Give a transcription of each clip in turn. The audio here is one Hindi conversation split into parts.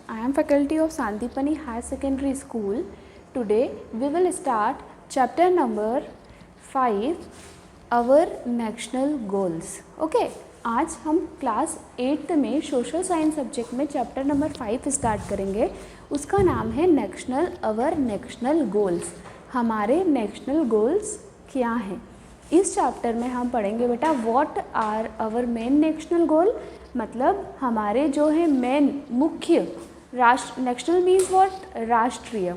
I am faculty of Sandipani Higher Secondary School. Today we will start chapter number 5, Our National Goals. Okay, आज हम क्लास 8th में सोशल साइंस सब्जेक्ट में चैप्टर नंबर 5 स्टार्ट करेंगे. उसका नाम है अवर नेशनल गोल्स. हमारे नेशनल गोल्स क्या हैं. इस चैप्टर में हम पढ़ेंगे बेटा what are our main national goal, मतलब हमारे जो है मेन मुख्य राष्ट्र. नेशनल मीन्स व्हाट, राष्ट्रीय.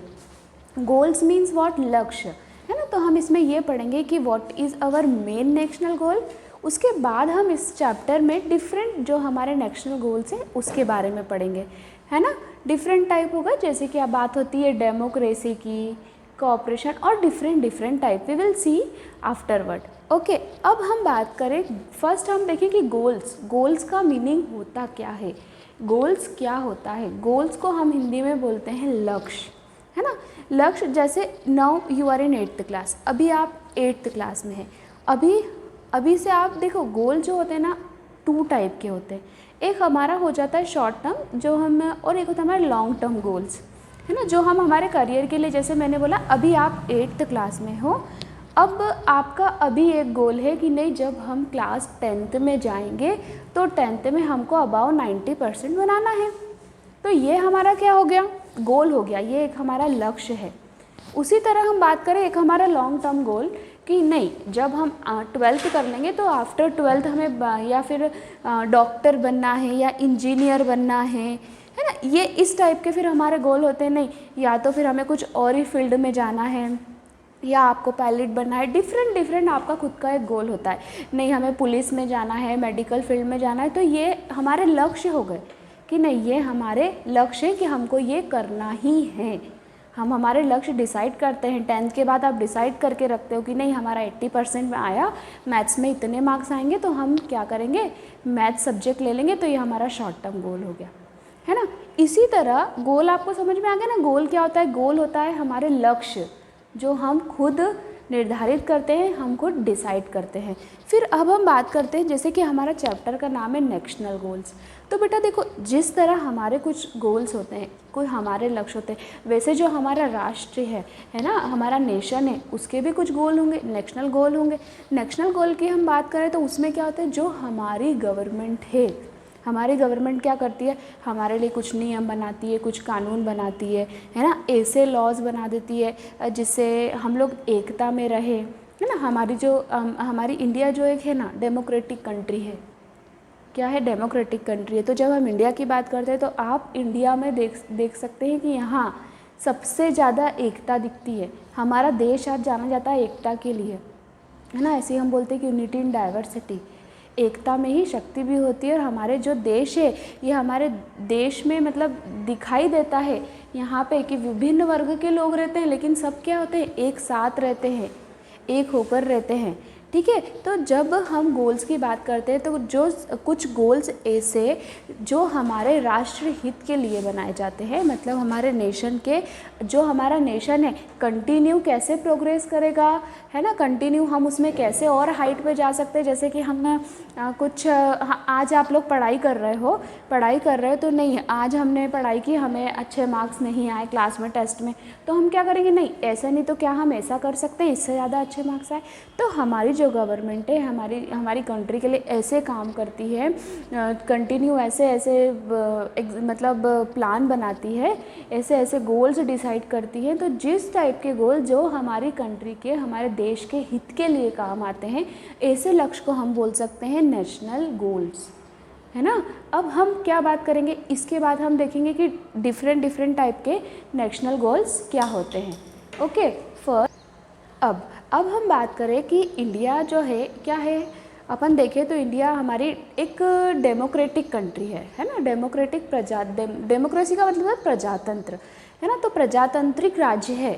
गोल्स मीन्स व्हाट, लक्ष्य है ना. तो हम इसमें ये पढ़ेंगे कि what is our main national goal. उसके बाद हम इस चैप्टर में डिफरेंट जो हमारे नेशनल गोल्स हैं उसके बारे में पढ़ेंगे, है ना. डिफरेंट टाइप होगा, जैसे कि अब बात होती है डेमोक्रेसी की, कोऑपरेशन और different type. We will see afterward. Okay, अब हम बात करें, फर्स्ट हम देखें कि गोल्स का मीनिंग होता क्या है. गोल्स क्या होता है. गोल्स को हम हिंदी में बोलते हैं लक्ष्य, है ना. लक्ष्य, जैसे now you are in 8th class, अभी आप 8th क्लास में हैं. अभी से आप देखो, गोल जो होते हैं ना 2 टाइप के होते हैं. एक हमारा हो जाता है शॉर्ट टर्म जो हम, और एक होता है हमारे लॉन्ग टर्म गोल्स, है ना, जो हम हमारे करियर के लिए, जैसे मैंने बोला अभी आप 8th क्लास में हो. अब आपका अभी एक गोल है कि नहीं, जब हम क्लास 10th में जाएंगे तो 10th में हमको अबाव 90% बनाना है. तो ये हमारा क्या हो गया, गोल हो गया. ये एक हमारा लक्ष्य है. उसी तरह हम बात करें एक हमारा लॉन्ग टर्म गोल कि नहीं, जब हम 12th कर लेंगे तो आफ्टर 12th हमें या फिर डॉक्टर बनना है या इंजीनियर बनना है ना. ये इस टाइप के फिर हमारे गोल होते हैं. नहीं, या तो फिर हमें कुछ और ही फील्ड में जाना है, या आपको पायलट बनना है. डिफरेंट आपका खुद का एक गोल होता है. नहीं, हमें पुलिस में जाना है, मेडिकल फील्ड में जाना है. तो ये हमारे लक्ष्य हो गए कि नहीं, ये हमारे लक्ष्य है कि हमको ये करना ही है. हम हमारे लक्ष्य डिसाइड करते हैं. 10th के बाद आप डिसाइड करके रखते हो कि नहीं, हमारा 80% में आया, मैथ्स में इतने मार्क्स आएंगे तो हम क्या करेंगे, मैथ्स सब्जेक्ट ले लेंगे. तो ये हमारा शॉर्ट टर्म गोल हो गया, है ना. इसी तरह गोल आपको समझ में आ गया ना. गोल क्या होता है, गोल होता है हमारे लक्ष्य जो हम खुद निर्धारित करते हैं, हम खुद डिसाइड करते हैं. फिर अब हम बात करते हैं, जैसे कि हमारा चैप्टर का नाम है नेशनल गोल्स. तो बेटा देखो, जिस तरह हमारे कुछ गोल्स होते हैं, कोई हमारे लक्ष्य होते हैं, वैसे जो हमारा राष्ट्र है ना, हमारा नेशन है, उसके भी कुछ गोल होंगे, नेशनल गोल होंगे. नेशनल गोल की हम बात करें तो उसमें क्या होता है, जो हमारी गवर्नमेंट है, हमारी गवर्नमेंट क्या करती है, हमारे लिए कुछ नियम बनाती है, कुछ कानून बनाती है ना. ऐसे लॉज बना देती है जिससे हम लोग एकता में रहे, है ना. हमारी इंडिया जो एक है ना, डेमोक्रेटिक कंट्री है. क्या है, डेमोक्रेटिक कंट्री है. तो जब हम इंडिया की बात करते हैं तो आप इंडिया में देख सकते हैं कि यहाँ सबसे ज़्यादा एकता दिखती है. हमारा देश आज जाना जाता है एकता के लिए, है ना. ऐसे ही हम बोलते हैं कि यूनिटी इन डाइवर्सिटी, एकता में ही शक्ति भी होती है. और हमारे जो देश है, ये हमारे देश में मतलब दिखाई देता है यहाँ पे कि विभिन्न वर्ग के लोग रहते हैं, लेकिन सब क्या होते हैं, एक साथ रहते हैं, एक होकर रहते हैं. ठीक है. तो जब हम गोल्स की बात करते हैं तो जो कुछ गोल्स ऐसे जो हमारे राष्ट्र हित के लिए बनाए जाते हैं, मतलब हमारे नेशन के, जो हमारा नेशन है कंटिन्यू कैसे प्रोग्रेस करेगा, है ना, कंटिन्यू हम उसमें कैसे और हाइट पे जा सकते हैं. जैसे कि हम आज आप लोग पढ़ाई कर रहे हो तो नहीं, आज हमने पढ़ाई की, हमें अच्छे मार्क्स नहीं आए क्लास में, टेस्ट में, तो हम क्या करेंगे, नहीं ऐसा नहीं तो क्या हम ऐसा कर सकते हैं, इससे ज़्यादा अच्छे मार्क्स आए. तो हमारी जो गवर्नमेंट है, हमारी कंट्री के लिए ऐसे काम करती है, कंटिन्यू ऐसे मतलब प्लान बनाती है, ऐसे गोल्स डिसाइड करती है. तो जिस टाइप के गोल जो हमारी कंट्री के, हमारे देश के हित के लिए काम आते हैं, ऐसे लक्ष्य को हम बोल सकते हैं नेशनल गोल्स, है ना. अब हम क्या बात करेंगे, इसके बाद हम देखेंगे कि डिफरेंट टाइप के नेशनल गोल्स क्या होते हैं. ओके, फर्स्ट अब हम बात करें कि इंडिया जो है क्या है. अपन देखें तो इंडिया हमारी एक डेमोक्रेटिक कंट्री है ना. डेमोक्रेसी का मतलब है प्रजातंत्र, है ना. तो प्रजातांत्रिक राज्य है,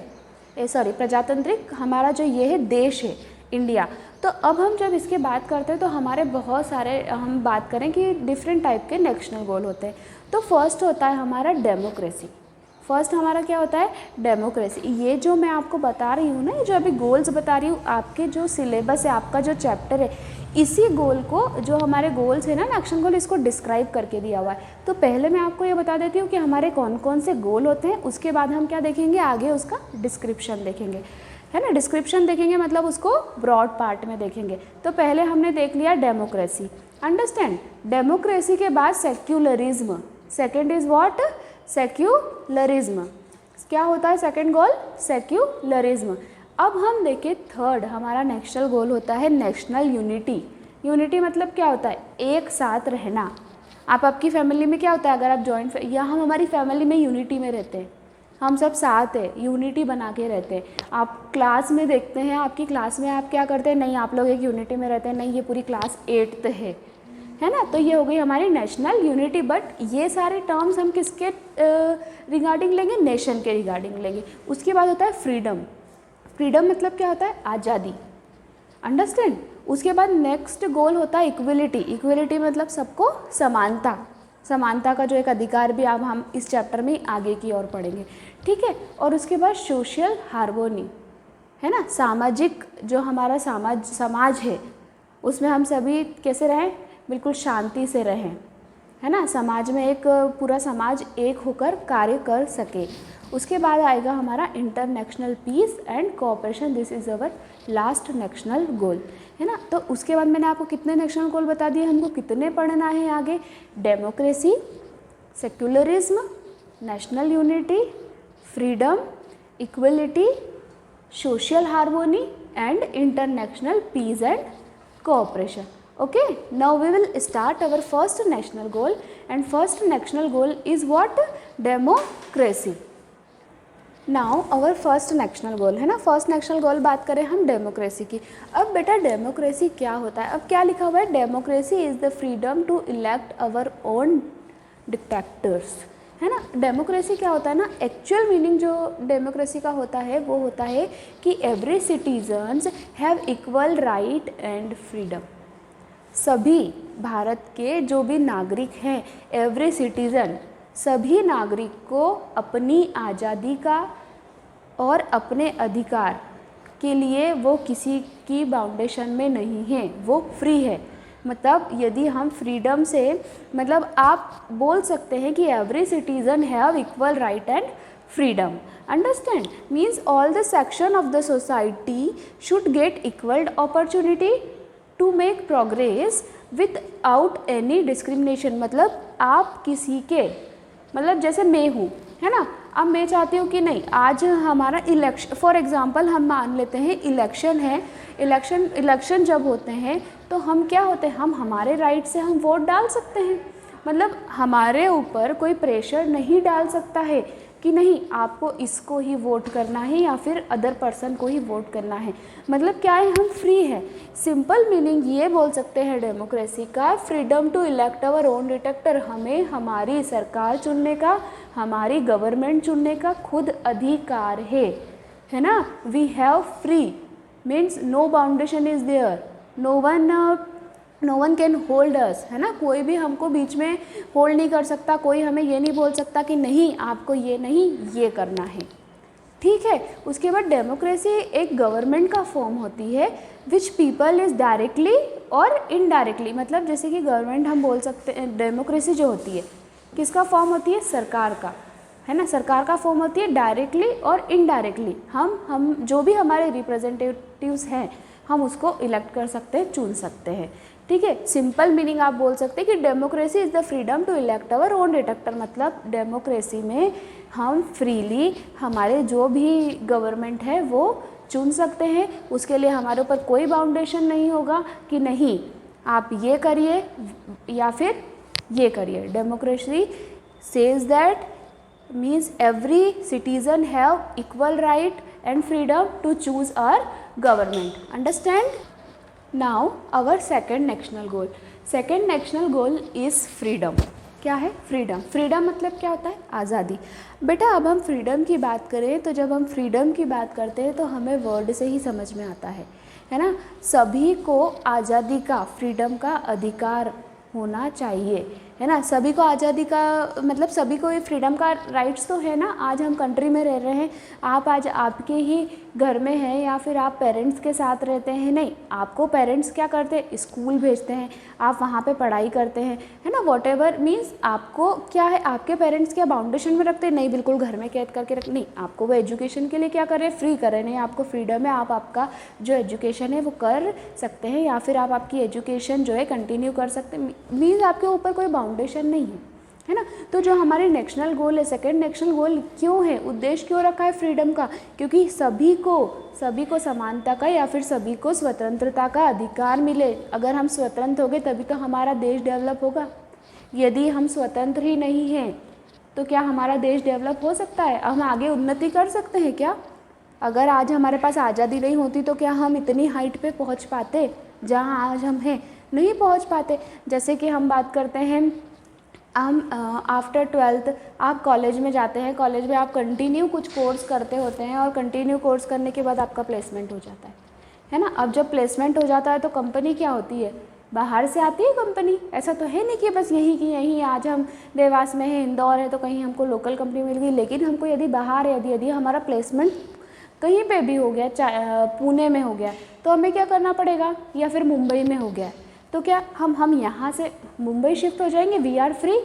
प्रजातांत्रिक हमारा जो ये है देश है इंडिया. तो अब हम जब इसके बात करते हैं तो हमारे बहुत सारे, हम बात करें कि डिफरेंट टाइप के नेशनल गोल होते हैं. तो फर्स्ट होता है हमारा डेमोक्रेसी. फर्स्ट हमारा क्या होता है, डेमोक्रेसी. ये जो मैं आपको बता रही हूँ ना, ये जो अभी गोल्स बता रही हूँ, आपके जो सिलेबस है, आपका जो चैप्टर है, इसी गोल को, जो हमारे गोल्स है ना नेशनल गोल, इसको डिस्क्राइब करके दिया हुआ है। तो पहले मैं आपको ये बता देती हूँ कि हमारे कौन कौन से गोल होते हैं, उसके बाद हम क्या देखेंगे, आगे उसका डिस्क्रिप्शन देखेंगे, है ना। डिस्क्रिप्शन देखेंगे मतलब उसको ब्रॉड पार्ट में देखेंगे। तो पहले हमने देख लिया डेमोक्रेसी, अंडरस्टैंड। डेमोक्रेसी के बाद secularism, second is what, secularism. क्या होता है सेकेंड गोल, सेक्युलरिज्म। अब हम देखें थर्ड, हमारा नेशनल गोल होता है नेशनल यूनिटी। यूनिटी मतलब क्या होता है, एक साथ रहना। आप आपकी फैमिली में क्या होता है, अगर आप जॉइंट, या हम हमारी फैमिली में यूनिटी में रहते हैं, हम सब साथ है, यूनिटी बना के रहते हैं। आप क्लास में देखते हैं, आपकी क्लास में आप क्या करते हैं, नहीं आप लोग एक यूनिटी में रहते हैं, नहीं ये पूरी क्लास 8th है ना। तो ये हो गई हमारी नेशनल यूनिटी। बट ये सारे टर्म्स हम किसके रिगार्डिंग लेंगे, नेशन के रिगार्डिंग लेंगे। उसके बाद होता है फ्रीडम। फ्रीडम मतलब क्या होता है, आज़ादी, अंडरस्टैंड। उसके बाद नेक्स्ट गोल होता है इक्वलिटी। इक्वलिटी मतलब सबको समानता, समानता का जो एक अधिकार भी अब हम इस चैप्टर में आगे की ओर पढ़ेंगे, ठीक है। और उसके बाद सोशल हार्मोनी, है ना, सामाजिक जो हमारा समाज है उसमें हम सभी कैसे रहें, बिल्कुल शांति से रहें, है ना। समाज में एक पूरा समाज एक होकर कार्य कर सके। उसके बाद आएगा हमारा international peace and cooperation, this is our last national goal, है ना। तो उसके बाद मैंने आपको कितने नेशनल गोल बता दिए, हमको कितने पढ़ना है आगे, democracy, secularism, national unity, freedom, equality, social harmony and international peace and cooperation. Okay, now we will start our first national goal, and first national goal is what, democracy. Now our first national goal है ना, फर्स्ट नेशनल गोल बात करें हम डेमोक्रेसी की। अब बेटा डेमोक्रेसी क्या होता है, अब क्या लिखा हुआ है, democracy is the freedom to elect our own dictators, है ना। डेमोक्रेसी क्या होता है ना, एक्चुअल मीनिंग जो डेमोक्रेसी का होता है वो होता है कि every citizens have equal right and freedom. सभी भारत के जो भी नागरिक हैं, एवरी सिटीज़न, सभी नागरिक को अपनी आज़ादी का और अपने अधिकार के लिए वो किसी की बाउंडेशन में नहीं है, वो फ्री है। मतलब यदि हम फ्रीडम से, मतलब आप बोल सकते हैं कि every citizen have equal right and freedom, understand. Means all the section of the society should get equal opportunity to make progress without any discrimination. मतलब आप किसी के, मतलब जैसे मैं हूँ, है ना, अब मैं चाहती हूँ कि नहीं आज हमारा इलेक्शन, फॉर एग्जांपल हम मान लेते हैं इलेक्शन है, इलेक्शन जब होते हैं तो हम क्या होते हैं, हम हमारे राइट से हम वोट डाल सकते हैं। मतलब हमारे ऊपर कोई प्रेशर नहीं डाल सकता है कि नहीं आपको इसको ही वोट करना है या फिर अदर पर्सन को ही वोट करना है। मतलब क्या है, हम फ्री हैं। सिंपल मीनिंग ये बोल सकते हैं डेमोक्रेसी का, freedom to elect our own dictator, हमें हमारी सरकार चुनने का, हमारी गवर्नमेंट चुनने का खुद अधिकार है ना। We have free means no boundation is there, no one can hold us, है ना। कोई भी हमको बीच में होल्ड नहीं कर सकता, कोई हमें ये नहीं बोल सकता कि नहीं आपको ये नहीं ये करना है, ठीक है। उसके बाद डेमोक्रेसी एक गवर्नमेंट का फॉर्म होती है विच पीपल इज़ डायरेक्टली और इनडायरेक्टली। मतलब जैसे कि गवर्नमेंट हम बोल सकते हैं, डेमोक्रेसी जो होती है किसका फॉर्म होती है, सरकार का, है ना। सरकार का फॉर्म होती है डायरेक्टली और इनडायरेक्टली। हम जो भी हमारे रिप्रेजेंटेटिव्स हैं हम उसको इलेक्ट कर सकते हैं, चुन सकते हैं, ठीक है। सिंपल मीनिंग आप बोल सकते हैं कि democracy is the freedom to elect our own dictator. मतलब डेमोक्रेसी में हम फ्रीली हमारे जो भी गवर्नमेंट है वो चुन सकते हैं, उसके लिए हमारे ऊपर कोई बाउंडेशन नहीं होगा कि नहीं आप ये करिए या फिर ये करिए। Democracy says that means every citizen have equal right and freedom to choose our government, understand. Now our second national goal, second national goal is freedom. क्या है, फ्रीडम। फ्रीडम मतलब क्या होता है, आज़ादी। बेटा अब हम फ्रीडम की बात करें तो जब हम फ्रीडम की बात करते हैं तो हमें वर्ड से ही समझ में आता है ना। सभी को आज़ादी का, फ्रीडम का अधिकार होना चाहिए, है ना। सभी को आज़ादी का मतलब सभी को ये फ्रीडम का राइट्स तो है ना। आज हम कंट्री में रह रहे हैं, आप आज आपके ही घर में हैं या फिर आप पेरेंट्स के साथ रहते हैं, नहीं, आपको पेरेंट्स क्या करते हैं, स्कूल भेजते हैं, आप वहाँ पे पढ़ाई करते हैं, है ना। वॉट एवर मीन्स आपको क्या है, आपके पेरेंट्स क्या बाउंडेशन में रखते हैं, नहीं बिल्कुल घर में कैद करके रख, नहीं, आपको वो एजुकेशन के लिए क्या कर रहे हैं, फ्री कर रहे हैं, नहीं, आपको फ्रीडम है, आप आपका जो एजुकेशन है वो कर सकते हैं या फिर आप आपकी एजुकेशन जो है कंटिन्यू कर सकते हैं। मीन्स आपके ऊपर कोई बाउंडेशन नहीं है ना। तो जो हमारे नेशनल गोल है, सेकंड नेशनल गोल क्यों है, उद्देश्य क्यों रखा है फ्रीडम का, क्योंकि सभी को समानता का या फिर सभी को स्वतंत्रता का अधिकार मिले। अगर हम स्वतंत्र हो गए तभी तो हमारा देश डेवलप होगा। यदि हम स्वतंत्र ही नहीं हैं तो क्या हमारा देश डेवलप हो सकता है, हम आगे उन्नति कर सकते हैं क्या। अगर आज हमारे पास आज़ादी नहीं होती तो क्या हम इतनी हाइट पे पहुंच पाते जहां आज हम हैं, नहीं पहुंच पाते। जैसे कि हम बात करते हैं, हम आफ्टर 12th आप कॉलेज में जाते हैं, कॉलेज में आप कंटिन्यू कुछ कोर्स करते होते हैं और कंटिन्यू कोर्स करने के बाद आपका प्लेसमेंट हो जाता है ना। अब जब प्लेसमेंट हो जाता है तो कंपनी क्या होती है, बाहर से आती है कंपनी। ऐसा तो है नहीं कि बस यहीं की यहीं, आज हम देवास में हैं, इंदौर है तो कहीं हमको लोकल कंपनी मिल गई। लेकिन हमको यदि बाहर यदि हमारा प्लेसमेंट कहीं पे भी हो गया, पुणे में हो गया तो हमें क्या करना पड़ेगा, या फिर मुंबई में हो गया तो क्या हम यहाँ से मुंबई शिफ्ट हो जाएंगे, वी आर फ्री,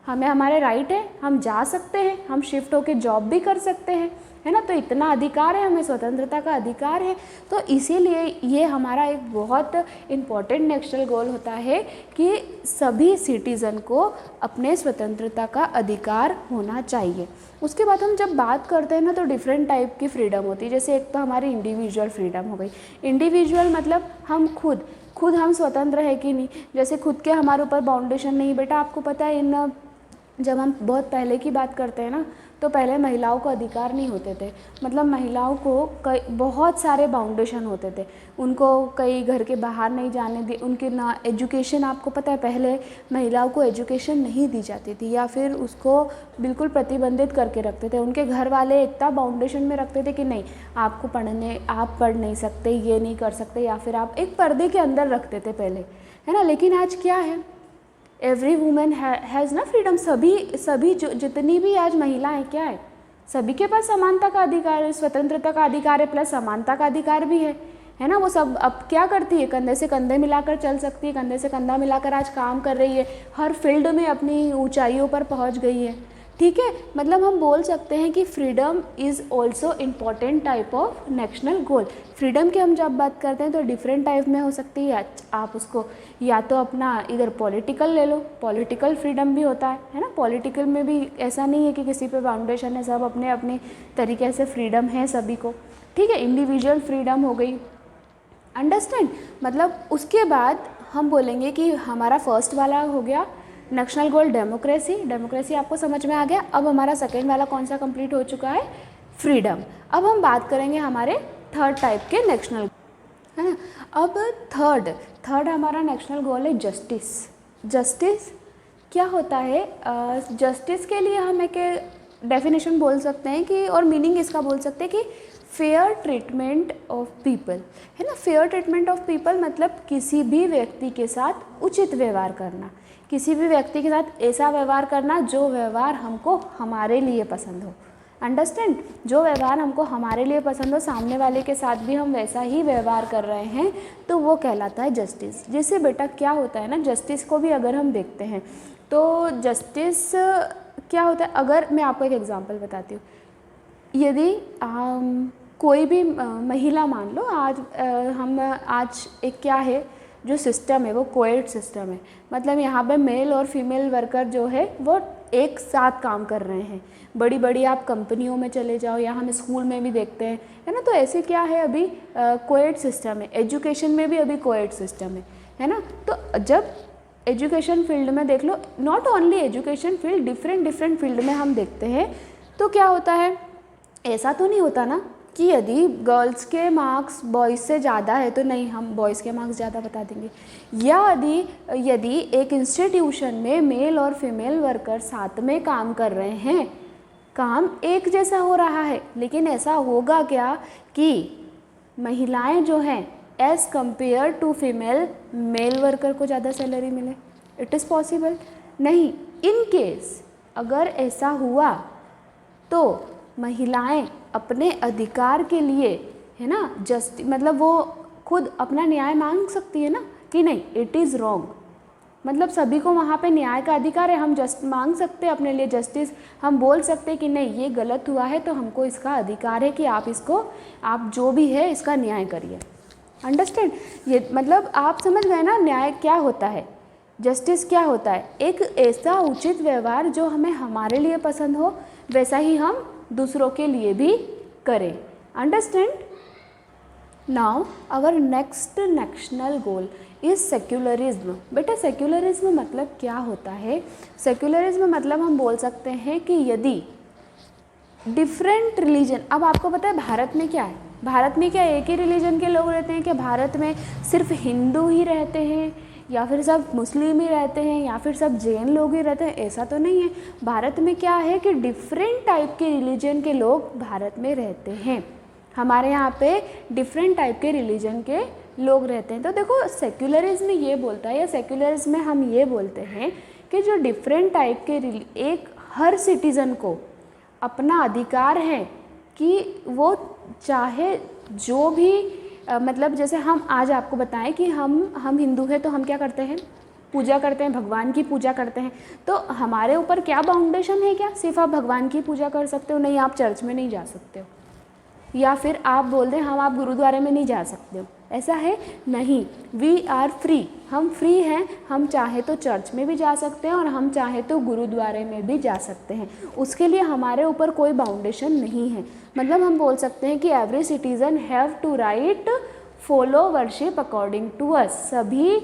हमें हमारे राइट है, हम जा सकते हैं, हम शिफ्ट होकर जॉब भी कर सकते हैं, है ना। तो इतना अधिकार है, हमें स्वतंत्रता का अधिकार है। तो इसीलिए ये हमारा एक बहुत इम्पॉर्टेंट नेशनल गोल होता है कि सभी सिटीज़न को अपने स्वतंत्रता का अधिकार होना चाहिए। उसके बाद हम जब बात करते हैं ना तो डिफरेंट टाइप की फ्रीडम होती है। जैसे एक तो हमारी इंडिविजुअल फ्रीडम हो गई। इंडिविजुअल मतलब हम खुद हम स्वतंत्र है कि नहीं, जैसे खुद के हमारे ऊपर बाउंडेशन नहीं। बेटा आपको पता है जब हम बहुत पहले की बात करते हैं ना तो पहले महिलाओं को अधिकार नहीं होते थे, मतलब महिलाओं को कई बहुत सारे बाउंडेशन होते थे, उनको कई घर के बाहर नहीं जाने दी, उनके ना एजुकेशन, आपको पता है पहले महिलाओं को एजुकेशन नहीं दी जाती थी या फिर उसको बिल्कुल प्रतिबंधित करके रखते थे। उनके घर वाले इतना बाउंडेशन में रखते थे कि नहीं आपको आप पढ़ नहीं सकते, ये नहीं कर सकते, या फिर आप एक पर्दे के अंदर रखते थे पहले, है ना। लेकिन आज क्या है, एवरी वुमेन हैज़ ना फ्रीडम। सभी जो जितनी भी आज महिलाएं क्या है, सभी के पास समानता का अधिकार है, स्वतंत्रता का अधिकार है, प्लस समानता का अधिकार भी है ना। वो सब अब क्या करती है, कंधे से कंधे मिलाकर चल सकती है, कंधे से कंधा मिलाकर आज काम कर रही है, हर फील्ड में अपनी ऊंचाइयों पर पहुंच गई है, ठीक है। मतलब हम बोल सकते हैं कि freedom is also important type of national goal. Freedom की हम जब बात करते हैं तो डिफरेंट टाइप में हो सकती है। आप उसको या तो अपना इधर पॉलिटिकल ले लो, पॉलिटिकल फ्रीडम भी होता है ना। पॉलिटिकल में भी ऐसा नहीं है कि किसी पे बाउंडेशन है, सब अपने अपने तरीके से फ्रीडम है सभी को, ठीक है। इंडिविजुअल फ्रीडम हो गई, अंडरस्टैंड। मतलब उसके बाद हम बोलेंगे कि हमारा फर्स्ट वाला हो गया नेशनल गोल डेमोक्रेसी। डेमोक्रेसी आपको समझ में आ गया। अब हमारा सेकेंड वाला कौन सा कंप्लीट हो चुका है, फ्रीडम। अब हम बात करेंगे हमारे थर्ड टाइप के नेशनल, है ना। अब थर्ड हमारा नेशनल गोल है जस्टिस। जस्टिस क्या होता है, जस्टिस के लिए हम एक डेफिनेशन बोल सकते हैं कि, और मीनिंग इसका बोल सकते हैं कि फेयर ट्रीटमेंट ऑफ पीपल, है ना। फेयर ट्रीटमेंट ऑफ पीपल मतलब किसी भी व्यक्ति के साथ उचित व्यवहार करना, किसी भी व्यक्ति के साथ ऐसा व्यवहार करना जो व्यवहार हमको हमारे लिए पसंद हो, अंडरस्टैंड। जो व्यवहार हमको हमारे लिए पसंद हो, सामने वाले के साथ भी हम वैसा ही व्यवहार कर रहे हैं, तो वो कहलाता है जस्टिस। जैसे बेटा क्या होता है ना, जस्टिस को भी अगर हम देखते हैं तो जस्टिस क्या होता है, अगर मैं आपको एक एग्जांपल बताती हूँ। यदि कोई भी महिला मान लो, आज एक क्या है जो सिस्टम है वो कोएड सिस्टम है, मतलब यहाँ पे मेल और फीमेल वर्कर जो है वो एक साथ काम कर रहे हैं। बड़ी बड़ी आप कंपनियों में चले जाओ या हम स्कूल में भी देखते हैं, है ना। तो ऐसे क्या है, अभी कोएड सिस्टम है। एजुकेशन में भी अभी कोएड सिस्टम है ना। तो जब एजुकेशन फील्ड में देख लो, not only education field, different field में हम देखते हैं, तो क्या होता है, ऐसा तो नहीं होता ना कि यदि गर्ल्स के मार्क्स बॉयज़ से ज़्यादा है तो नहीं हम बॉयज़ के मार्क्स ज़्यादा बता देंगे, या यदि एक इंस्टीट्यूशन में मेल और फीमेल वर्कर साथ में काम कर रहे हैं, काम एक जैसा हो रहा है, लेकिन ऐसा होगा क्या कि महिलाएं जो हैं as compare to female male worker को ज़्यादा सैलरी मिले, इट इज़ पॉसिबल, नहीं, इन केस अगर ऐसा हुआ तो महिलाएं अपने अधिकार के लिए, है ना, मतलब वो खुद अपना न्याय मांग सकती है ना, कि नहीं इट इज़ रॉन्ग, मतलब सभी को वहाँ पे न्याय का अधिकार है, हम मांग सकते हैं अपने लिए जस्टिस, हम बोल सकते हैं कि नहीं ये गलत हुआ है तो हमको इसका अधिकार है कि आप इसको, आप जो भी है इसका न्याय करिए। अंडरस्टैंड? ये मतलब आप समझ गए ना न्याय क्या होता है, जस्टिस क्या होता है, एक ऐसा उचित व्यवहार जो हमें हमारे लिए पसंद हो वैसा ही हम दूसरों के लिए भी करें। Understand? Now our next national goal is secularism. बेटा सेक्युलरिज्म मतलब क्या होता है? सेक्युलरिज्म मतलब हम बोल सकते हैं कि यदि डिफरेंट रिलीजन, अब आपको पता है भारत में क्या है, भारत में क्या एक ही रिलीजन के लोग रहते हैं? क्या भारत में सिर्फ हिंदू ही रहते हैं, या फिर सब मुस्लिम ही रहते हैं, या फिर सब जैन लोग ही रहते हैं? ऐसा तो नहीं है। भारत में क्या है कि डिफरेंट टाइप के रिलीजन के लोग भारत में रहते हैं। हमारे यहाँ पे डिफरेंट टाइप के रिलीजन के लोग रहते हैं। तो देखो सेक्युलरिज्म ये बोलता है, या सेक्युलरिज्म में हम ये बोलते हैं कि जो डिफरेंट टाइप के एक हर सिटीज़न को अपना अधिकार है कि वो चाहे जो भी मतलब जैसे हम आज आपको बताएं कि हम हिंदू हैं तो हम क्या करते हैं, पूजा करते हैं, भगवान की पूजा करते हैं। तो हमारे ऊपर क्या बाउंडेशन है? क्या सिर्फ आप भगवान की पूजा कर सकते हो? नहीं, आप चर्च में नहीं जा सकते हो, या फिर आप बोल दें हम आप गुरुद्वारे में नहीं जा सकते हो, ऐसा है? नहीं, वी आर फ्री, हम फ्री हैं, हम चाहे तो चर्च में भी जा सकते हैं और हम चाहे तो गुरुद्वारे में भी जा सकते हैं, उसके लिए हमारे ऊपर कोई बाउंडेशन नहीं है। मतलब हम बोल सकते हैं कि every citizen have to right follow worship according to us. सभी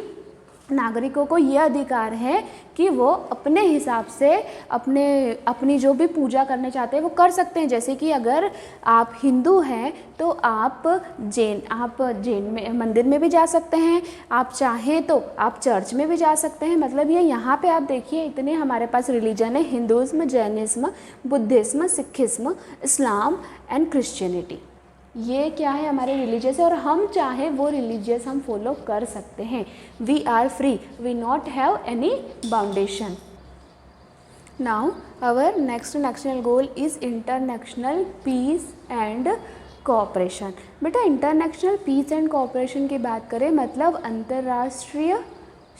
नागरिकों को यह अधिकार है कि वो अपने हिसाब से अपनी जो भी पूजा करना चाहते हैं वो कर सकते हैं। जैसे कि अगर आप हिंदू हैं तो आप जैन में मंदिर में भी जा सकते हैं, आप चाहें तो आप चर्च में भी जा सकते हैं। मतलब ये यहाँ पे आप देखिए इतने हमारे पास रिलीजन है, हिंदुज़्म, Jainism, Buddhism, Sikhism, Islam and Christianity. ये क्या है हमारे रिलीजियस है, और हम चाहे वो रिलीजियस हम फॉलो कर सकते हैं। We are free, we not have any boundation. Now our next national goal is international peace and cooperation. बेटा इंटरनेशनल पीस एंड कोऑपरेशन की बात करें मतलब अंतर्राष्ट्रीय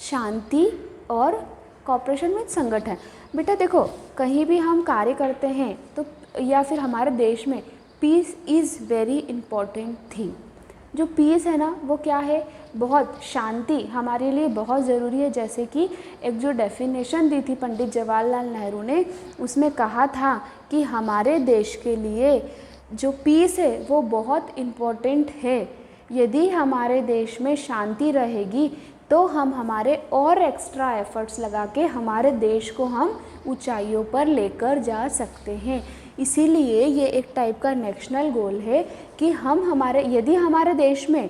शांति और कोऑपरेशन में संगठन। बेटा देखो कहीं भी हम कार्य करते हैं तो या फिर हमारे देश में peace is very important thing. जो पीस है ना वो क्या है, बहुत शांति हमारे लिए बहुत ज़रूरी है। जैसे कि एक जो डेफिनेशन दी थी पंडित जवाहरलाल नेहरू ने, उसमें कहा था कि हमारे देश के लिए जो पीस है वो बहुत इम्पॉर्टेंट है। यदि हमारे देश में शांति रहेगी तो हम हमारे और एक्स्ट्रा एफर्ट्स लगा के हमारे देश को हम ऊंचाइयों पर लेकर जा सकते हैं। इसीलिए ये एक टाइप का नेशनल गोल है कि यदि हमारे देश में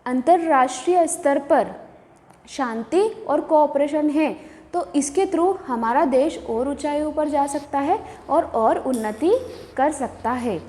अंतर्राष्ट्रीय स्तर पर शांति और कोऑपरेशन है तो इसके थ्रू हमारा देश और ऊंचाइयों पर जा सकता है और उन्नति कर सकता है।